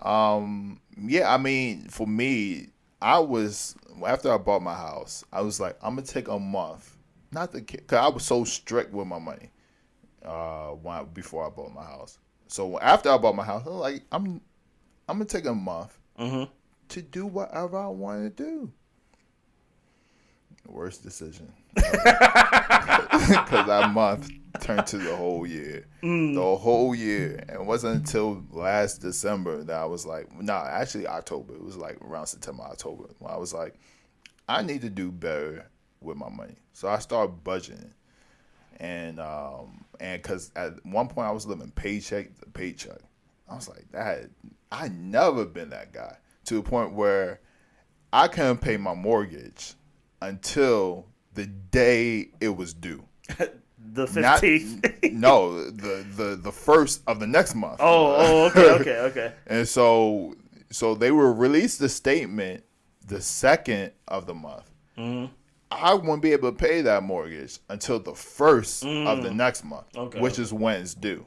Yeah, I mean, for me, after I bought my house, I was like, I'm going to take a month. Because I was so strict with my money before I bought my house. So after I bought my house, I was like, I'm going to take a month to do whatever I want to do. Worst decision. Because that month turned to the whole year. The whole year. And it wasn't until last December that I was like, actually October. It was like around September, October. When I was like, I need to do better with my money. So I started budgeting. And because at one point I was living paycheck to paycheck. I was like, I never been that guy. To the point where I couldn't pay my mortgage until the day it was due. The 15th? No, the first of the next month. Oh, okay. And so they will release the statement the second of the month. Mm-hmm. I won't be able to pay that mortgage until the first of the next month, which is when it's due.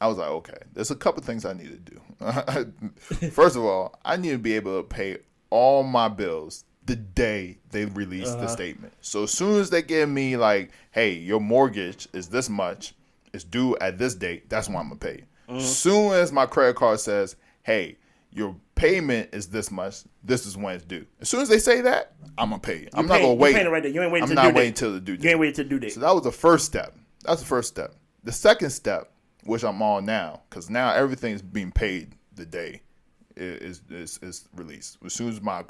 I was like, okay, there's a couple things I need to do. First of all, I need to be able to pay all my bills the day they release the statement. So as soon as they give me like, hey, your mortgage is this much, it's due at this date, that's when I'm going to pay you. Soon as my credit card says, hey, your payment is this much. This is when it's due. As soon as they say that, I'm gonna pay it. I'm not gonna wait. It right there. You ain't waiting. I'm not waiting till the due date. You ain't waiting till the due date. So that was the first step. That's the first step. The second step, which I'm on now, because now everything's being paid the day is released. As soon as my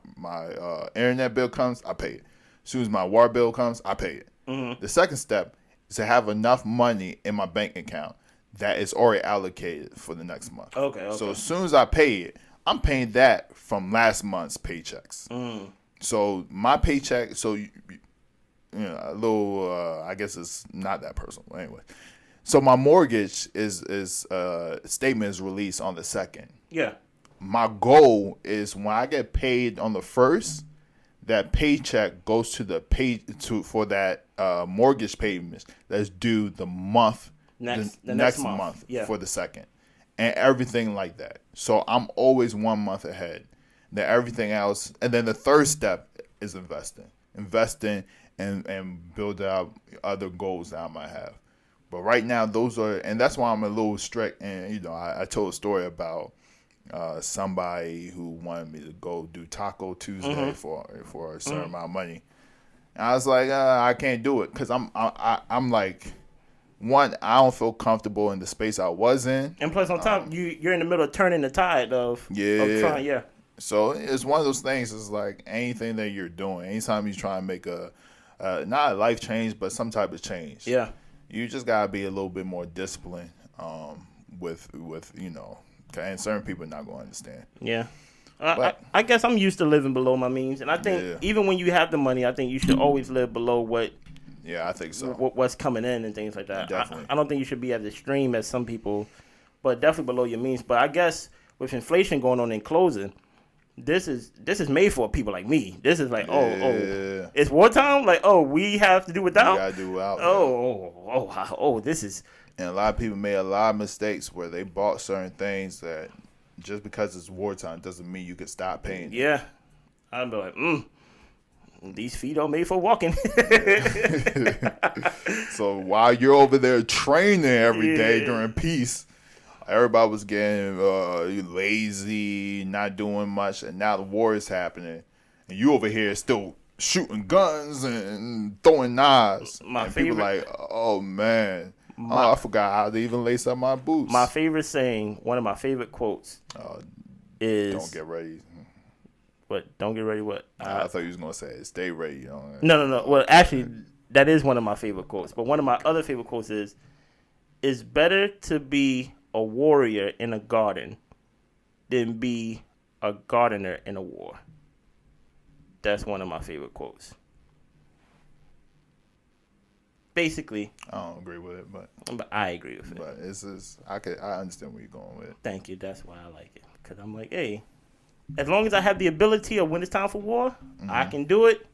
internet bill comes, I pay it. As soon as my water bill comes, I pay it. Mm-hmm. The second step is to have enough money in my bank account that is already allocated for the next month. Okay. So as soon as I pay it, I'm paying that from last month's paychecks. Mm. So my paycheck, a little, I guess it's not that personal. Anyway, so my mortgage statement is released on the 2nd. Yeah. My goal is when I get paid on the 1st, that paycheck goes to the for that mortgage payment that's due the month next month for the 2nd, and everything like that. So I'm always 1 month ahead. Then everything else, and then the third step is investing and build out other goals that I might have. But right now, and that's why I'm a little strict. And I told a story about somebody who wanted me to go do Taco Tuesday for a certain amount of money. And I was like, I can't do it because I'm like, one, I don't feel comfortable in the space I was in. And plus, on top, you're in the middle of turning the tide of trying, yeah. So it's one of those things. It's like anything that you're doing, anytime you try and make not a life change, but some type of change. Yeah. You just gotta be a little bit more disciplined with and certain people are not going to understand. Yeah. I guess I'm used to living below my means, and I think even when you have the money, I think you should always live below what. Yeah, I think so. What's coming in and things like that. Definitely. I don't think you should be as extreme as some people, but definitely below your means. But I guess with inflation going on in closing, this is made for people like me. This is like, it's wartime. Like, we have to do without. You gotta do without. This is. And a lot of people made a lot of mistakes where they bought certain things that just because it's wartime doesn't mean you can stop paying. Yeah, I'd be like, these feet are made for walking. So while you're over there training every day during peace, everybody was getting lazy, not doing much, and now the war is happening, and you over here still shooting guns and throwing knives. People like, oh man, I forgot how to even lace up my boots. My favorite saying, one of my favorite quotes, is "Don't get ready." What? Don't get ready. What? I thought you was gonna say "Stay ready." No. Well, actually, that is one of my favorite quotes. But one of my other favorite quotes is, "It's better to be a warrior in a garden than be a gardener in a war." That's one of my favorite quotes. Basically, I don't agree with it, but I agree with it. But it's just, I understand where you're going with it. Thank you. That's why I like it, because I'm like, hey, as long as I have the ability of when it's time for war, I can do it.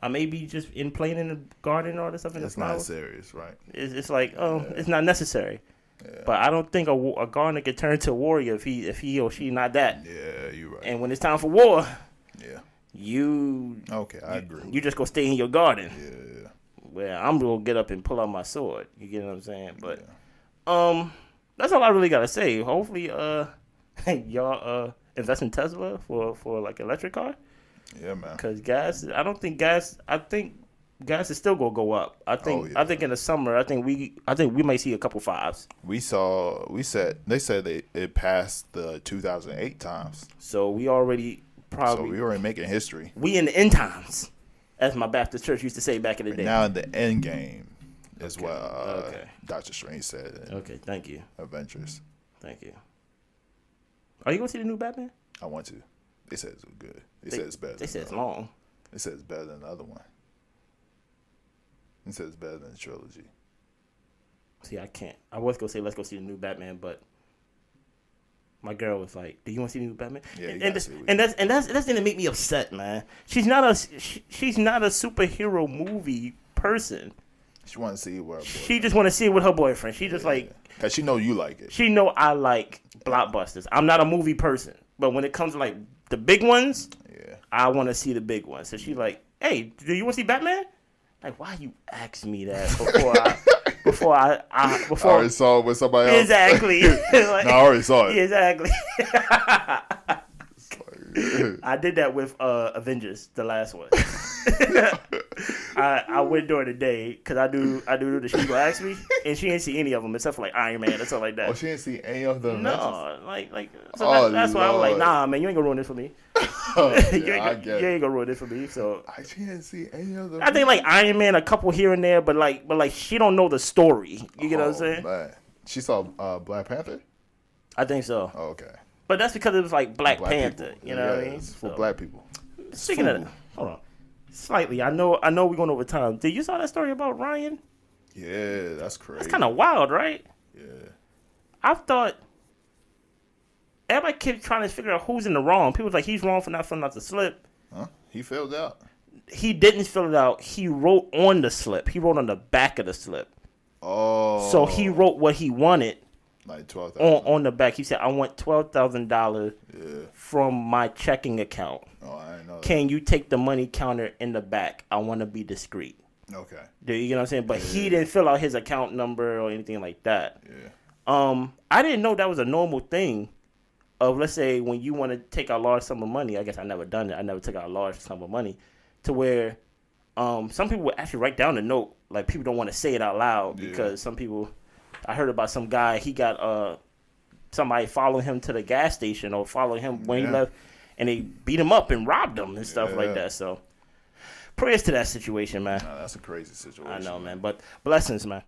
I may be just playing in the garden or something. It's not serious, right? It's like, it's not necessary. Yeah. But I don't think a gardener can turn to a warrior if he or she not that. Yeah, you're right. And when it's time for war, I agree. You just go stay in your garden. Yeah. Well, I'm gonna get up and pull out my sword. You get what I'm saying? But that's all I really gotta say. Hopefully, y'all invest in Tesla for like electric car. Yeah, man. Because I think gas is still gonna go up. I think in the summer, I think we might see a couple fives. They said it passed the 2008 times. So we already making history. We in the end times, as my Baptist church used to say back in the day. Now in the end game is what Dr. Strange said. Okay, thank you. Avengers. Thank you. Are you gonna see the new Batman? I want to. They said it's good. They said it's better. They said it's long. They said it's better than the other one. They said it's better than the trilogy. See, I can't. I was gonna say let's go see the new Batman, but my girl was like, "Do you want to see the new Batman?" Yeah, and that's gonna make me upset, man. She's not a superhero movie person. She want to see it with her boyfriend. She just want to see it with her boyfriend. She just like, cause she know you like it. She know I like blockbusters. I'm not a movie person, but when it comes to like the big ones, I want to see the big ones. So she like, "Hey, do you want to see Batman?" Like, why you ask me that before before I already saw it with somebody else. Exactly. Like, No, I already saw it. Exactly. I did that with Avengers, the last one. I went during the day because I do the she gonna ask me, and she didn't see any of them except for like Iron Man or something like that. Oh, she didn't see any of them. No, so that's why I was like, nah, man, you ain't gonna ruin this for me. I get you ain't gonna ruin this for me. So she didn't see any of them. I think like Iron Man, a couple here and there, but like she don't know the story. You get what I'm saying? Man. She saw Black Panther. I think so. Oh, okay. But that's because it was like Black Panther. People. You know what I mean? It's for black people. Speaking of that, hold on. Slightly. I know we're going over time. Did you saw that story about Ryan? Yeah, that's crazy. That's kind of wild, right? Yeah. I thought everybody kept trying to figure out who's in the wrong. People was like, he's wrong for not filling out the slip. Huh? He filled out. He didn't fill it out. He wrote on the slip. He wrote on the back of the slip. Oh. So he wrote what he wanted. Like $12,000 on the back. He said, "I want $12,000 from my checking account. Oh, I didn't know that. Can you take the money counter in the back? I want to be discreet." Okay. Do you get what I'm saying? But he didn't fill out his account number or anything like that. Yeah. I didn't know that was a normal thing. Of let's say when you want to take out a large sum of money. I guess I never done it. I never took out a large sum of money to where some people would actually write down a note. Like people don't want to say it out loud because some people. I heard about some guy, he got somebody following him to the gas station or following him when he left, and they beat him up and robbed him and stuff like that. So, prayers to that situation, man. Nah, that's a crazy situation. I know, man. But blessings, man.